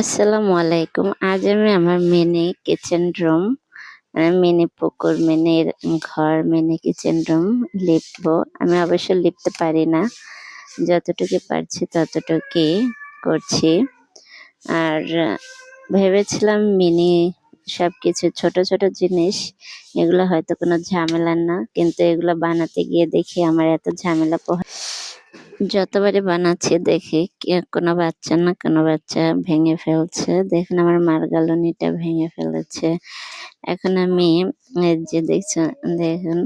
আসসালামু আলাইকুম। আজ আমি আমার মিনি কিচেন রুম, মিনি পুকুর, মিনি ঘর, মিনি কিচেন রুম লিপবো। আমি অবশ্য লিপতে পারি না। যতটুকু পারছি ততটুকুই করছি। আর ভেবেছিলাম মিনি সবকিছু ছোট, ছোট জিনিস এগুলো হয়তো কোনো ঝামেলার না। কিন্তু এগুলো বানাতে গিয়ে দেখি আমার এত ঝামেলা যতবারই বানাচ্ছি দেখি কোনো বাচ্চা না কোনো বাচ্চা ভেঙে ফেলছে। দেখুন আমার মার্গালনিটা ভেঙে ফেলেছে। এখন আমি এই যে দেখুন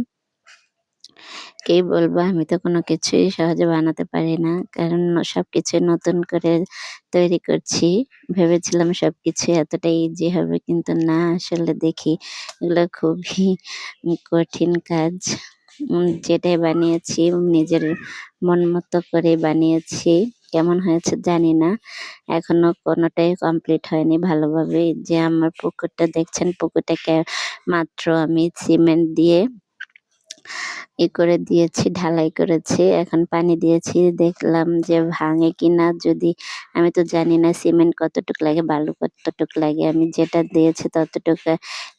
কি বলবো, আমি তো কোনো কিছুই সহজে বানাতে পারি না। কারণ সবকিছু নতুন করে তৈরি করছি। ভেবেছিলাম সবকিছু এতটা ইজি হবে, কিন্তু না, আসলে দেখি এগুলো খুবই কঠিন কাজ। যেটাই বানিয়েছি নিজের মন মতো করে বানিয়েছি। কেমন হয়েছে জানি না। এখনো কোনোটাই কমপ্লিট হয়নি ভালোভাবে। এই যে আমার পুকুরটা দেখছেন, পুকুরটাকে মাত্র আমি সিমেন্ট দিয়ে করে দিয়েছি, ঢালাই করেছি। এখন পানি দিয়েছি, দেখলাম যে ভাঙে কিনা। যদি, আমি তো জানি না সিমেন্ট কতটুক লাগে, বালু কতটুক লাগে। আমি যেটা দিয়েছি ততটুকু।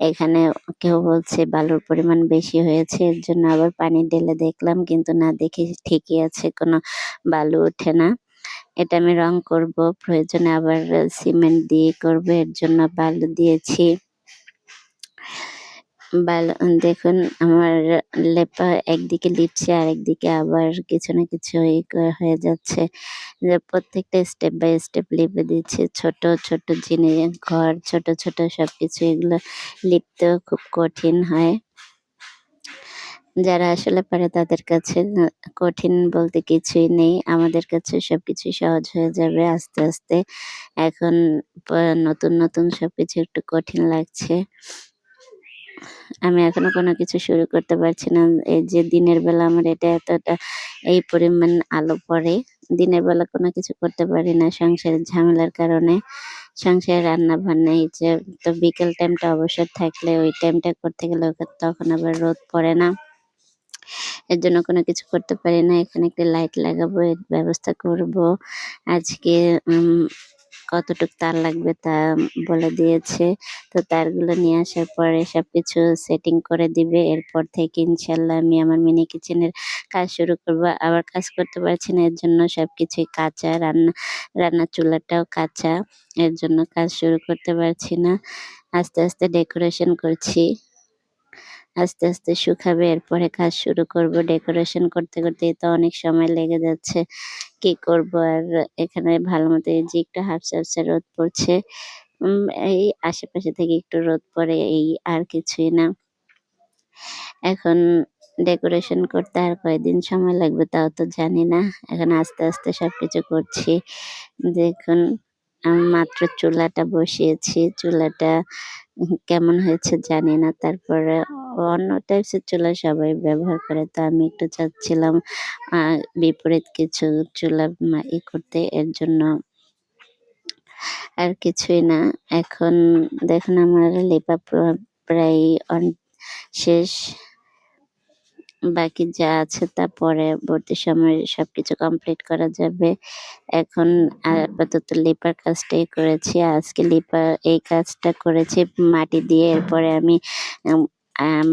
এখানে কেউ বলছে বালুর পরিমাণ বেশি হয়েছে, এর জন্য আবার পানি ঢেলে দেখলাম, কিন্তু না, দেখি ঠিকই আছে, কোনো বালু ওঠে না। এটা আমি রং করব, প্রয়োজনে আবার সিমেন্ট দিয়ে করব, এর জন্য বালু দিয়েছি। দেখুন আমার লেপা একদিকে লিপছি, আরেকদিকে আবার কিছু না কিছু হয়ে যাচ্ছে। যে প্রত্যেকটা স্টেপ বাই স্টেপ লিপে দিচ্ছি। ছোট ছোট জিনিস, ঘর, ছোট ছোট সবকিছু, এগুলো লিপতেও খুব কঠিন হয়। যারা আসলে পারে তাদের কাছে কঠিন বলতে কিছুই নেই। আমাদের কাছে সবকিছুই সহজ হয়ে যাবে আস্তে আস্তে। এখন নতুন নতুন সবকিছু একটু কঠিন লাগছে। আমি এখনো কোনো কিছু শুরু করতে পারছি না। এই যে দিনের বেলা আমার এটা এতটা এই পরিমাণ আলো পড়ে। দিনের বেলা কোনো কিছু করতে পারি না সংসারের ঝামেলার কারণে। সংসারে রান্না-বান্না, এই যে তো বিকেল টাইমটা অবসর থাকলে ওই টাইমটা করতে গেলে তখন আবার রোদ পড়ে না। এর জন্য কোনো কিছু করতে পারি না। এখানে একটা লাইট লাগাবো, এর ব্যবস্থা করব। আজকে কতটুক তার লাগবে তা বলে দিয়েছে। তো তারগুলো নিয়ে আসার পরে সবকিছু সেটিং করে দিবে। এরপর থেকে ইনশাআল্লাহ আমি আমার মিনি কিচেনের কাজ শুরু করব। আবার কাজ করতে পারছি না, এর জন্য সবকিছুই কাঁচা। রান্নার চুলাটাও কাঁচা। এর জন্য কাজ শুরু করতে পারছি না। আস্তে আস্তে ডেকোরেশন করছি। আস্তে আস্তে শুকাবে, এরপরে কাজ শুরু করব। ডেকোরেশন করতে করতেই তো অনেক সময় লেগে যাচ্ছে। কি করব আর। এখানে ভালোমতো এই যে একটু হাফসা হাফসা রোদ পড়ছে। উম এই আশেপাশে থেকে একটু রোদ পড়ে, এই আর কিছুই না। এখন ডেকোরেশন করতে আর কয়দিন সময় লাগবে তাও তো জানি না। এখন আস্তে আস্তে সবকিছু করছি। দেখুন আমি মাত্র চুলাটা বসিয়েছি। চুলাটা কেমন হয়েছে জানি না। তারপরে অন্য টাইপসের চুলা সবাই ব্যবহার করে। তো আমি একটু চাচ্ছিলাম আ বিপরীত কিছু চুলা করতে। এর জন্য আর কিছুই না। এখন দেখুন আমার লেপা প্রায় শেষ। বাকি যা আছে তা পরবর্তী সময়ে সবকিছু কমপ্লিট করা যাবে। এখন আপাতত লিপার কাজটাই করেছি। আজকে এই কাজটা করেছি মাটি দিয়ে। এরপরে আমি আম আম